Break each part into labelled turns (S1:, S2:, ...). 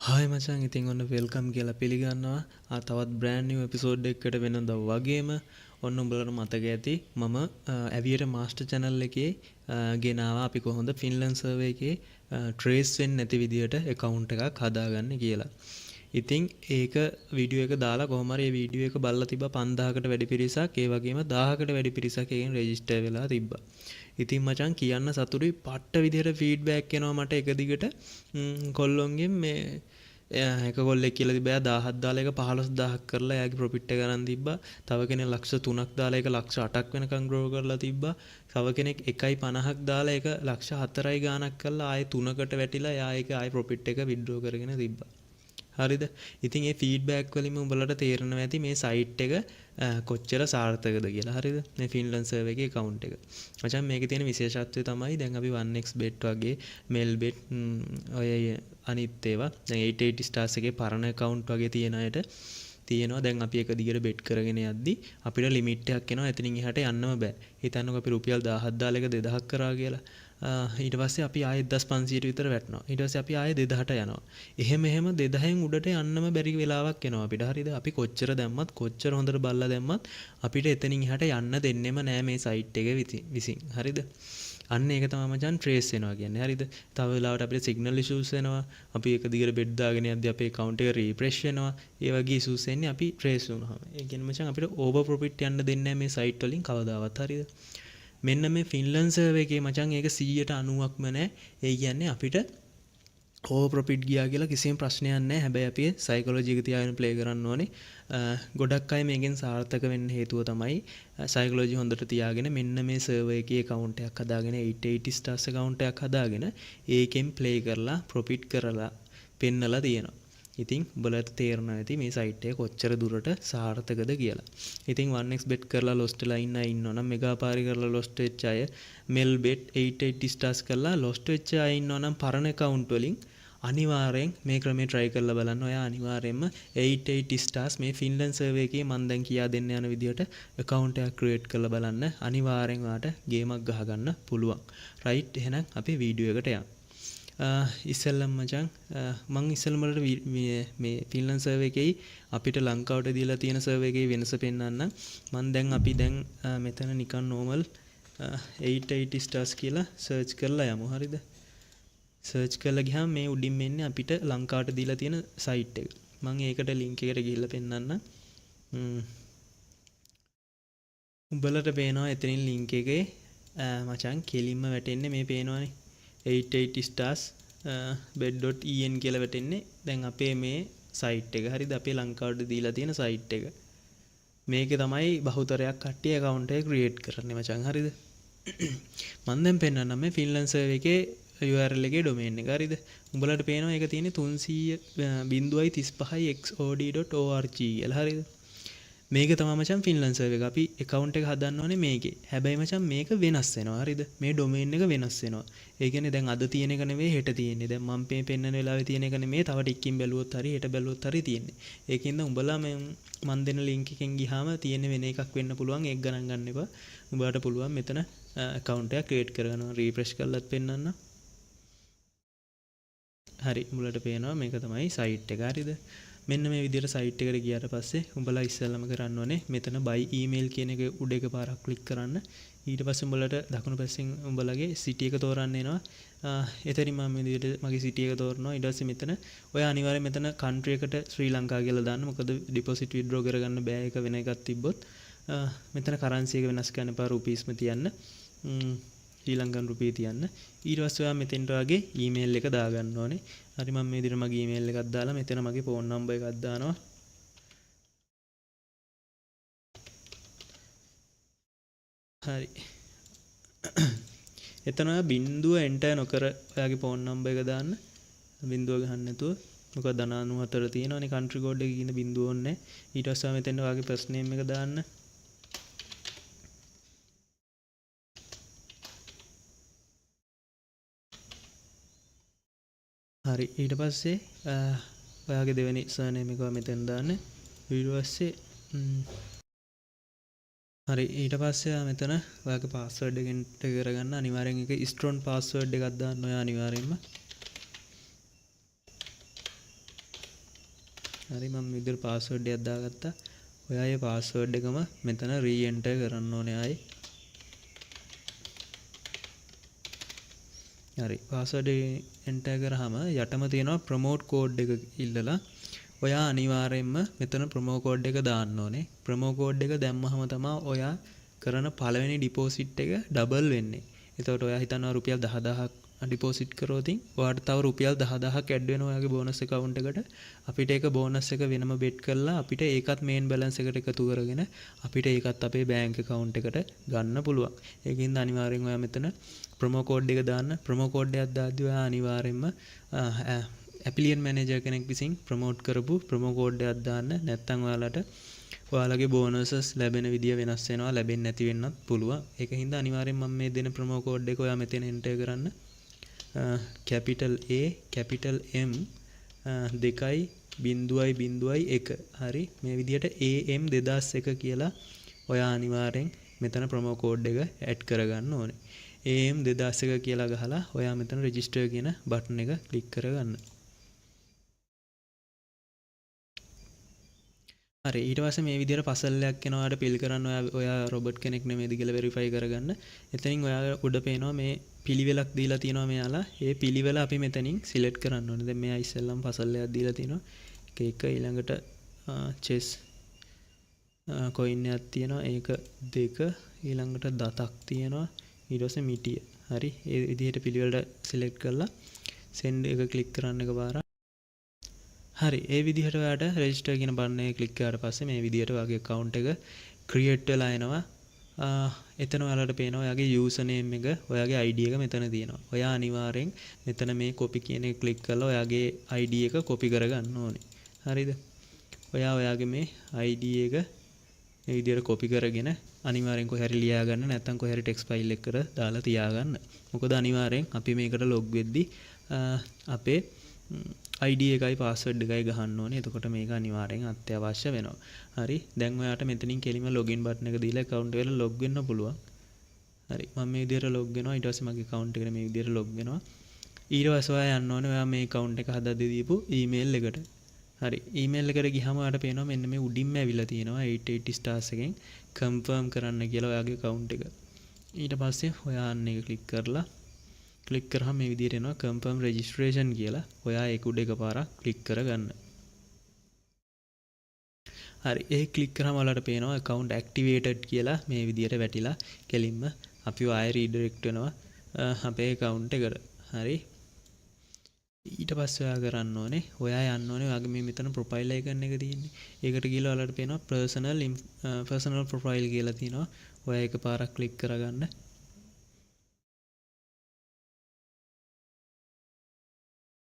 S1: Hi මචං ඉතින් ඔන්න වෙල්කම් කියලා පිළිගන්නවා තවත් බ්‍රෑන්ඩ් නිව් එපිසෝඩ් එකකට වෙනද වගේම ඔන්න උඹලට මතක ඇති මම ඇවියට මාස්ටර් channel එකේ ගෙනාවා අපි කොහොමද ෆින්ලන්ඩ් සර්වර් එකේ ට්‍රේස් වෙන්නේ නැති විදියට account එකක් හදාගන්න කියලා. ඉතින් ඒක වීඩියෝ එක දාලා කොහොම හරි මේ වීඩියෝ එක බලලා තිබ්බා 5000කට වැඩි පිරිසක් ඒ වගේම 1000කට වැඩි පිරිසක් එකෙන් රෙජිස්ටර් වෙලා තිබ්බා. ඉතින් මචං කියන්න සතුටුයි පට්ට විදිහට ෆීඩ්බැක් එනවා මට එක දිගට කොල්ලොන්ගෙන් මේ එක කොල්ලෙක් කියලා තිබ්බා 1000ක් දාලා ඒක 15000ක් කරලා එයාගේ ප්‍රොෆිට් එක ගන්න තිබ්බා. තව කෙනෙක් ලක්ෂ 3ක් දාලා ඒක ලක්ෂ 8ක් වෙනකන් ග්‍රෝ කරලා තිබ්බා. තව කෙනෙක් 1.50ක් දාලා ඒක ලක්ෂ 4යි ගාණක් කරලා ආයේ 3කට වැටිලා එයා ඒක ආයේ ප්‍රොෆිට් එක විත්ඩ්‍රෝ කරගෙන තිබ්බා. හරිද? ඉතින් මේ ෆීඩ්බැක් වලින්ම උඹලට තේරෙනවා ඇති මේ සයිට් එක කොච්චර සාර්ථකද කියලා. හරිද? මේ ෆින්ලන්ඩ් සර්වර් එකේ account එක. මචං මේකේ තියෙන විශේෂත්වය තමයි දැන් අපි 1xbet වගේ melbet ඔය අනිත් ඒවා දැන් 880 stars එකේ පරණ account වගේ තියෙන අයට තියෙනවා දැන් අපි එක දිගට බෙට් කරගෙන යද්දි අපිට ලිමිට් එකක් එනවා එතනින් එහාට යන්නම බෑ. හිතන්නකෝ අපි රුපියල් 1000ක් දාලා එක 2000ක් කරා කියලා. ඊට පස්සේ අපි ආයෙත් 1500ට විතර වැටෙනවා. ඊට පස්සේ අපි ආයෙ 2000ට යනවා. එහෙම 2000න් උඩට යන්නම බැරි වෙලාවක් එනවා අපිට. හරිද? අපි කොච්චර දැම්මත් කොච්චර හොඳට බලලා දැම්මත් අපිට එතනින් එහාට යන්න දෙන්නෙම නෑ මේ සයිට් එක විසින්. හරිද? අන්න ඒක තමයි මචං ට්‍රේස් වෙනවා කියන්නේ. හරිද? තව වෙලාවට අපිට සිග්නල් ඉෂුස් වෙනවා. අපි එක දිගට බෙඩ් දාගෙන යද්දී අපේ account එක රීෆ්‍රෙෂ් වෙනවා. ඒ වගේ ඉෂුස් එන්නේ අපි ට්‍රේස් වුණාම. ඒ කියන්නේ මචං අපිට ඕවර් ප්‍රොෆිට් යන්න දෙන්නේ නැහැ මේ සයිට් වලින් කවදාවත්. හරිද? මෙන්න මේ ෆින්ලන්ඩ් සර්වර් එකේ මචං ඒක 190ක්ම නැහැ. ඒ කියන්නේ අපිට ඕවර් ප්‍රොෆිට් ගියා කියලා කිසිම ප්‍රශ්නයක් නැහැ. හැබැයි අපි සයිකොලොජි එක තියාගෙන ප්ලේ කරන්න ඕනේ. ගොඩක් අය මේකෙන් සාර්ථක වෙන්න හේතුව තමයි සයිකොලොජි හොඳට තියාගෙන මෙන්න මේ සර්වර් එකේ account එකක් හදාගෙන 880 stars account එකක් හදාගෙන ඒකෙන් ප්ලේ කරලා ප්‍රොෆිට් කරලා පෙන්නලා තියෙනවා. ඉතින් උඹලට තේරෙනවා ඇති මේ සයිට් එක කොච්චර දුරට සාර්ථකද කියලා. ඉතින් 1xbet කරලා lost වෙලා ඉන්නවනම් මෙගා පාරි කරලා lost වෙච්ච අය melbet 880 stars කරලා lost වෙච්ච අය ඉන්නවනම් පරණ account වලින් අනිවාර්යෙන් මේ ක්‍රමේ try කරලා බලන්න. ඔයා අනිවාර්යෙන්ම 880 stars මේ ෆින්ලන්ඩ් සර්වර් එකේ මම දැන් කියා දෙන්න යන විදිහට account එකක් create කරලා බලන්න. අනිවාර්යෙන් ඔයාට ගේමක් ගහ ගන්න පුළුවන්. right එහෙනම් අපි වීඩියෝ එකට යමු. ඉස්සෙල්ලම මචං මං ඉස්සෙල්ලම වලට මේ ෆින්ලන්ඩ් සර්වර් එකේ අපිට ලංකාවට දීලා තියෙන සර්වර් එකේ වෙනස පෙන්වන්න. අපි දැන් මෙතන නිකන් normal 880 stars කියලා search කරලා යමු. හරිද? සර්ච් කරලා ගියාම මේ උඩින් මෙන්නේ අපිට ලංකාවට දීලා තියෙන සයිට් එක. මම ඒකට ලින්ක් එකට ගිහිල්ලා පෙන්නන්න. උඹලට පේනවා එතනින් ලින්ක් එකේ මචං කෙලින්ම වැටෙන්නේ මේ පේනවනේ 880 stars bed.en කියලා වැටෙන්නේ. දැන් අපේ මේ සයිට් එක. හරිද? අපේ ලංකාවට දීලා තියෙන සයිට් එක. මේකේ තමයි බහුතරයක් කට්ටිය account එක create කරන්නේ මචං. හරිද? මම දැන් පෙන්නන්නම් මේ ෆින්ලන්ඩ් සර්වර් එකේ URL එකේ domain එක. හරිද? උඹලට පේනවා ඒක තියෙන්නේ 300.35xod.org කියලා. හරිද? මේක තමයි මචං ෆින්ලන්ඩ් සර්වර් එක. අපි account එක හදන්න ඕනේ මේකේ. හැබැයි මචං මේක වෙනස් වෙනවා. හරිද? මේ domain එක වෙනස් වෙනවා. ඒ කියන්නේ දැන් අද තියෙන එක නෙවෙයි හෙට තියෙන්නේ. දැන් මම මේ පෙන්නන වෙලාවේ තියෙන එක නෙමෙයි තව ටිකකින් බැලුවොත් හරි හෙට බැලුවොත් හරි තියෙන්නේ. ඒකින්ද උඹලා මම දෙන link එකෙන් ගියාම තියෙන වෙන එකක් වෙන්න පුළුවන්. ඒක ගණන් ගන්න එපා. උඹලට පුළුවන් මෙතන account එකක් create කරගන්නවා. refresh කරලාත් පෙන්නන්න. හරි මුලට පේනවා මේක තමයි සයිට් එක. හරිද? මෙන්න මේ විදිහට සයිට් එකට ගියාට පස්සේ උඹලා ඉස්සෙල්ලාම කරන්න ඕනේ මෙතන buy email කියන එක උඩ එකපාරක් ක්ලික් කරන්න. ඊට පස්සේ උඹලට දකුණු පැත්තෙන් උඹලගේ city එක තෝරන්න එනවා. එතනින් මම මේ විදිහට මගේ city එක තෝරනවා. ඊට පස්සේ මෙතන ඔය අනිවාර්යයෙන් මෙතන country එකට ශ්‍රී ලංකා කියලා දාන්න. මොකද deposit withdraw කරගන්න බෑ ඒක වෙන එකක් තිබ්බොත්. මෙතන currency එක වෙනස් කරන්න එපා රුපීස්ම තියන්න. ශ්‍රී ලංකන් රුපිය තියන්න. ඊට පස්සේ ඔයා මෙතෙන්ට වගේ ඊමේල් එක දාගන්න ඕනේ. හරි මම මේ විදිහට මගේ ඊමේල් එකක් දාලා මෙතන මගේ ෆෝන් නම්බර් එකක් දානවා. හරි. එතන ඔයා බිංදුව එන්ටර් නොකර ඔයාගේ ෆෝන් නම්බර් එක දාන්න. බිංදුව ගහන්න නැතුව. මොකද 94 තියෙනවනේ country code එකේ ඉන්න බිංදුව ඕනේ. ඊට පස්සේ ඔයා මෙතෙන්ට ඔයාගේ first name එක දාන්න. හරි ඊට පස්සේ ඔයාගේ දෙවෙනි සර්නේම් එක මෙතෙන් දාන්න. ඊට පස්සේ හරි ඊට පස්සේ මෙතන ඔයාගේ පාස්වර්ඩ් එක එන්ටර් කරගන්න. අනිවාර්යෙන් ඒක ස්ට්‍රොං පාස්වර්ඩ් එකක් දාන්න ඔයා අනිවාර්යෙන්ම. හරි මම මේ විදිහට පාස්වර්ඩ් එකක් දාගත්තා. ඔයා ඒ පාස්වර්ඩ් එකම මෙතන රීඑන්ටර් කරන්න ඕනේ ආයි. හරි පාස්වර්ඩ් එන්ටර් කරාම යටම තියෙනවා ප්‍රොමෝට් කෝඩ් එක ඉල්ලලා ඔයා අනිවාර්යයෙන්ම මෙතන ප්‍රොමෝ කෝඩ් එක දාන්න ඕනේ. ප්‍රොමෝ කෝඩ් එක දැම්මහම තමයි ඔයා කරන පළවෙනි ඩිපොසිට් එක ඩබල් වෙන්නේ. එතකොට ඔයා හිතනවා රුපියල් 10000ක් ඩිපොසිට් කරොත් ඔයාට තව රුපියල් 10000ක් ඇඩ් වෙනවා ඔයාගේ බෝනස් account එකට. අපිට ඒක බෝනස් එක වෙනම බෙට් කරලා අපිට ඒකත් මේන් බැලන්ස් එකට එකතු කරගෙන අපිට ඒකත් අපේ බැංක් account එකට ගන්න පුළුවන්. ඒකින්ද අනිවාර්යෙන් ඔයා මෙතන ප්‍රොමෝ කෝඩ් එක දාන්න. ප්‍රොමෝ කෝඩ් එකක් දාද්දී ඔයා අනිවාර්යෙන්ම ඇපිලියන් මැනේජර් කෙනෙක් විසින් ප්‍රොමෝට් කරපු ප්‍රොමෝ කෝඩ් එකක් දාන්න. නැත්නම් ඔයාලගේ බෝනසස් ලැබෙන විදිය වෙනස් වෙනවා, ලැබෙන්නේ නැති වෙන්නත් පුළුවන්. ඒක හින්දා අනිවාර්යෙන් මම මේ දෙන ප්‍රොමෝ කෝඩ් එක ඔයා මෙතන එන්ටර් කරන්න. capital A capital M 2.0.1 හරි මේ විදිහට AM 2001 කියලා ඔයා අනිවාර්යෙන් මෙතන ප්‍රොමෝ කෝඩ් එක ඇඩ් කරගන්න ඕනේ. AM 2001 කියලා ගහලා ඔයා මෙතන රෙජිස්ටර් කියන බටන් එක ක්ලික් කරගන්න. හරි ඊට පස්සේ මේ විදිහට පසල්ලයක් එනවා ඔයාලට පිල් කරන්න. ඔයා රොබට් කෙනෙක් නෙමෙයිද කියලා වෙරිෆයි කරගන්න. එතනින් ඔයා උඩ පේනවා මේ පිළිවෙලක් දීලා තියෙනවා මෙයාලා. ඒ පිළිවෙල අපි මෙතනින් සිලෙක්ට් කරන්න ඕනේ. දැන් මෙයා ඉස්සෙල්ලම පසල්ලයක් දීලා තිනවා. එක ඊළඟට චෙස් කොයින් එකක් තියෙනවා. ඒක 2 ඊළඟට දතක් තියෙනවා. ඊට පස්සේ මිටිය. හරි ඒ විදිහට පිළිවෙලට සිලෙක්ට් කරලා send එක ක්ලික් කරන්න එකපාරක්. හරි ඒ විදිහට ඔයාට රෙජිස්ටර් කියන බටන් එක ක්ලික් කරාට පස්සේ මේ විදිහට ඔයාගේ account එක create වෙලා එනවා. එතන ඔයාලට පේනවා ඔයාගේ user name එක, ඔයාගේ ID එක මෙතන තියෙනවා. ඔයා අනිවාර්යෙන් මෙතන මේ copy කියන එක ක්ලික් කරලා ඔයාගේ ID එක copy කරගන්න ඕනේ. හරිද? ඔයාගේ මේ ID එක මේ විදිහට copy කරගෙන අනිවාර්යෙන් කොහේ හරි ලියා ගන්න, නැත්නම් කොහේ හරි text file එකකට දාලා තියාගන්න. මොකද අනිවාර්යෙන් අපි මේකට log වෙද්දී අපේ ID එකයි password එකයි ගහන්න ඕනේ. එතකොට මේක අනිවාර්යෙන් අත්‍යවශ්‍ය වෙනවා. හරි. දැන් ඔයාට මෙතනින් කෙලිම login button එක දීලා account එකට log වෙන්න පුළුවන්. හරි. මම මේ විදිහට log වෙනවා. ඊට පස්සේ මගේ account එකට මේ විදිහට log වෙනවා. ඊට පස්සේ ඔයා යන්න ඕනේ ඔයා මේ account එක හදද්දී දීපු email එකට. හරි. email එකට ගියාම ඔයාට පේනවා මෙන්න මේ උඩින්ම ඇවිල්ලා තියෙනවා 880 stars එකෙන් confirm කරන්න කියලා ඔයාගේ account එක. ඊට පස්සේ ඔයා අන්න එක ක්ලික් කරාම මේ විදිහට එනවා confirm registration කියලා. ඔයා ඒක උඩ එකපාරක් ක්ලික් කරගන්න. හරි ඒ ක්ලික් කරාම ඔයාලට පේනවා account activated කියලා මේ විදිහට වැටිලා කෙලින්ම අපිව ආයෙ redirect වෙනවා අපේ account එකට. හරි. ඊට පස්සේ ඔයා කරන්න ඕනේ ඔයා යන්න ඕනේ ඔයාගේ මේ මෙතන profile icon එක තියෙන්නේ. ඒකට ගිහලා ඔයාලට පේනවා personal profile කියලා තියෙනවා. ඔයා එකපාරක් ක්ලික් කරගන්න.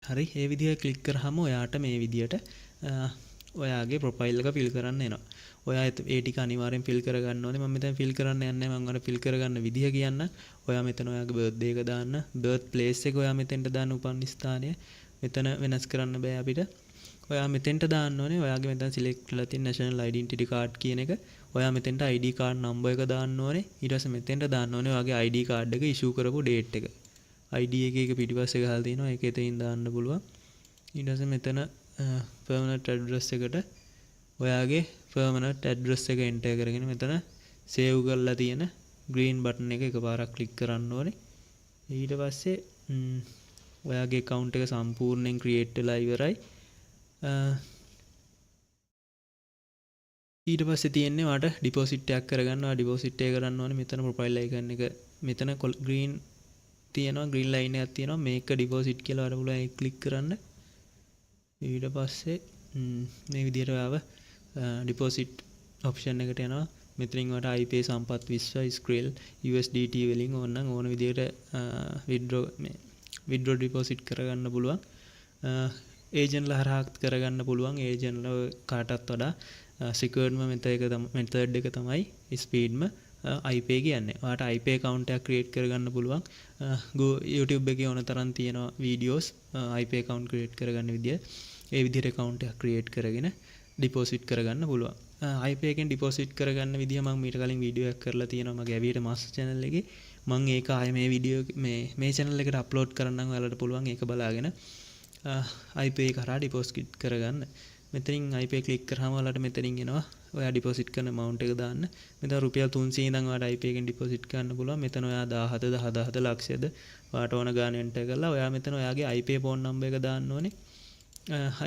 S1: හරි ඒ විදිහට ක්ලික් කරාම ඔයාට මේ විදිහට ඔයාගේ ප්‍රොෆයිල් එක ෆිල් කරන්න එනවා. ඔයා ඒ ටික අනිවාර්යෙන් ෆිල් කරගන්න ඕනේ. මම මෙතන ෆිල් කරන්න යන්නේ නැහැ. මම ඔයාලට ෆිල් කරගන්න විදිහ කියන්න. ඔයා මෙතන ඔයාගේ බර්ත්ඩේ එක දාන්න. බර්ත් ප්ලේස් එක ඔයා මෙතෙන්ට දාන්න උපන් ස්ථානය. මෙතන වෙනස් කරන්න බෑ අපිට. ඔයා මෙතෙන්ට දාන්න ඕනේ. ඔයාගේ මෙතන සිලෙක්ට් කරලා තියෙන national identity card කියන එක. ඔයා මෙතෙන්ට ID card number එක දාන්න ඕනේ. ඊට පස්සේ මෙතෙන්ට දාන්න ඕනේ ඔයාගේ ID card එක issue කරපු date එක. ID එක පිටිපස්සේ ගහලා තිනවා. ඒක එතනින් දාන්න පුළුවන්. ඊට පස්සේ මෙතන permanent address එකට ඔයාගේ permanent address එක enter කරගෙන මෙතන save කරලා තියෙන green button එක එකපාරක් click කරන්න ඕනේ. ඊට පස්සේ ඔයාගේ account එක සම්පූර්ණයෙන් create වෙලා ඉවරයි. ඊට පස්සේ තියෙන්නේ ඔයාට deposit එකක් කරගන්න. ඔයා deposit එක කරන්න ඕනේ මෙතන profile icon එක මෙතන green තියෙනවා green line එකක් තියෙනවා මේක deposit කියලා ඔයාලට පුළුවන් ඒක click කරන්න. ඊට පස්සේ මේ විදිහට ඔයාව deposit option එකට යනවා. මෙතනින් ඔයාලට iPay සම්පත් විශ්ව Skrill USDT වලින් ඕනනම් ඕන විදිහට withdraw deposit කරගන්න පුළුවන්. ඒජන්ට්ලා හරහා කරගන්න පුළුවන්. ඒජන්ට්ලා කාටත් වඩා secured method එක තමයි speedම iPay කියන්නේ. ඔයාට iPay account එකක් create කරගන්න පුළුවන්. YouTube එකේ ඕන තරම් තියෙනවා videos iPay account create කරගන්න විදිය. ඒ විදිහට account එකක් create කරගෙන deposit කරගන්න පුළුවන්. iPay එකෙන් deposit කරගන්න විදිය මම මීට කලින් වීඩියෝ එකක් කරලා තියෙනවා මගේ Aviator Master channel එකේ. මම ඒක ආයේ මේ වීඩියෝ මේ channel එකට upload කරන්නම් ඔයාලට පුළුවන් ඒක බලාගෙන iPay කරා deposit කරගන්න. මෙතනින් IP ක්ලික් කරාම ඔයාලට මෙතනින් එනවා ඔයා ඩිපොසිට් කරන amount එක දාන්න. මෙතන රුපියල් 300 ඉඳන් ඔයාලට IP එකෙන් ඩිපොසිට් කරන්න පුළුවන්. මෙතන ඔයා 17 10000 ලක්ෂයද ඔයාට ඕන ගාන එන්ටර් කරලා ඔයා මෙතන ඔයාගේ IP phone number එක දාන්න ඕනේ.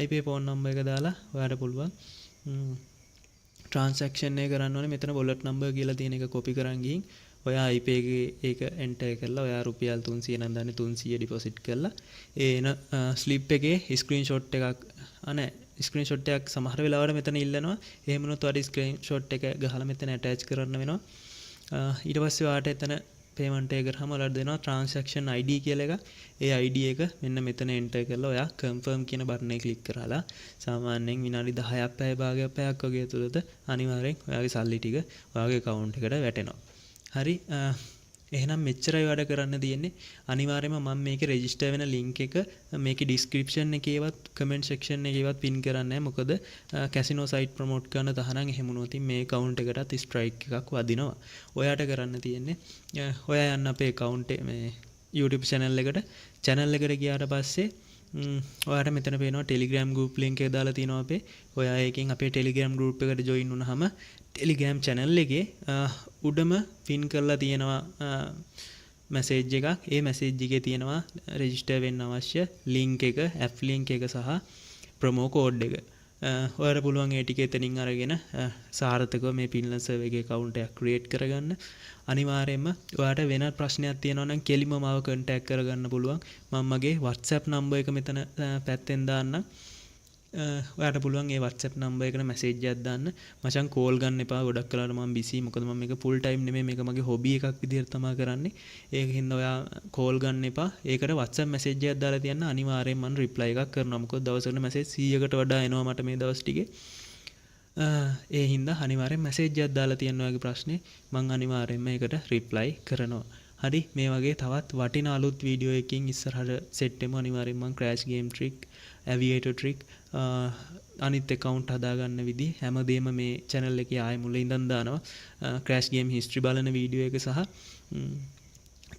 S1: IP phone number එක දාලා ඔයාට පුළුවන් transaction එක කරන්න ඕනේ. මෙතන wallet number කියලා තියෙන එක copy කරන් ගිහින් ඔයා IP එකේ ඒක එන්ටර් කරලා ඔයා රුපියල් 300 නම් දාන්නේ 300 ඩිපොසිට් කරලා ඒ එන ස්ලිප් එකේ ස්ක්‍රීන්ෂොට් එකක් ස්ක්‍රීන්ෂොට් එකක් සමහර වෙලාවට මෙතන ඉල්ලනවා. එහෙම වුණොත් ඔයාලා ස්ක්‍රීන්ෂොට් එක ගහලා මෙතන ඇටච් කරන්න වෙනවා. ඊට පස්සේ ඔයාට එතන පේමන්ට් එක කරාම ඔයාලට දෙනවා transaction ID කියලා එකක්. ඒ ID එක මෙන්න මෙතන එන්ටර් කරලා ඔයා confirm කියන බටන් එක ක්ලික් කරලා සාමාන්‍යයෙන් විනාඩි 10ක් පැයක් වගේ තුරද අනිවාර්යෙන් ඔයාගේ සල්ලි ටික ඔයාගේ account එකට වැටෙනවා. හරි එහෙනම් මෙච්චරයි වැඩ කරන්න තියෙන්නේ. අනිවාර්යයෙන්ම මම මේකේ රෙජිස්ටර් වෙන link එක මේකේ description එකේවත් comment section එකේවත් pin කරන්නේ නැහැ. මොකද casino site promote කරන තහනම් එහෙම වුණොත් මේ account එකටත් strike එකක් වදිනවා. ඔයාට කරන්න තියෙන්නේ ඔයා යන්න අපේ account මේ YouTube channel එකට ගියාට පස්සේ ඔයාට මෙතන පේනවා Telegram group link එක දාලා තියෙනවා අපේ. ඔයා ඒකෙන් අපේ Telegram group එකට join වුණාම Telegram channel එකේ උඩම pin කරලා තියෙනවා message එකක්. ඒ message එකේ තියෙනවා register වෙන්න අවශ්‍ය link එක, app link එක සහ promo code එක. ඔයාලට පුළුවන් ඒ ටික එතනින් අරගෙන සාර්ථකව මේ Pinlance server එකේ account එකක් create කරගන්න. අනිවාර්යයෙන්ම ඔයාට වෙන ප්‍රශ්නයක් තියෙනවා නම් කෙලින්ම මාව contact කරගන්න පුළුවන්. මම මගේ WhatsApp number එක මෙතන පැත්තෙන් දාන්නම්. ඔයාට පුළුවන් ඒ WhatsApp number එකට message එකක් දාන්න. මචං call ගන්න එපා. ගොඩක් වෙලාවට මම busy. මොකද මම මේක full time නෙමෙයි. මේක මගේ hobby එකක් විදිහට තමයි කරන්නේ. ඒකින්ද ඔයා call ගන්න එපා. ඒකට WhatsApp message එකක් දාලා තියන්න. අනිවාර්යයෙන් මම reply එකක් කරනවා. මොකද දවසකට message 100කට වඩා එනවා මට මේ දවස් ටිකේ. ඒ හින්දා අනිවාර්යෙන් message එකක් දාලා තියන්න ඔයාගේ ප්‍රශ්නේ. මම අනිවාර්යෙන්ම ඒකට reply කරනවා. හරි මේ වගේ තවත් වටිනා අලුත් වීඩියෝ එකකින් ඉස්සරහට සෙට් වෙමු. අනිවාර්යෙන් මම crash game trick, aviator trick, අනිත් account හදාගන්න විදි හැමදේම මේ channel එකේ ආයෙ මුලින් ඉඳන් දානවා. crash game history බලන වීඩියෝ එක සහ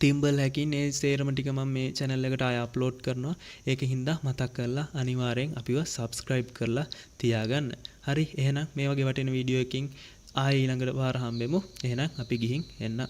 S1: තිම්බල් හැකින් ඒ සේරම ටික මම මේ channel එකට ආයෙ upload කරනවා. ඒකින්ද මතක් කරලා අනිවාර්යෙන් අපිව subscribe කරලා තියාගන්න. හරි එහෙනම් මේ වගේ වටින වීඩියෝ එකකින් ආයෙ ඊළඟට වාර හම්බෙමු. එහෙනම් අපි ගිහින් එන්න.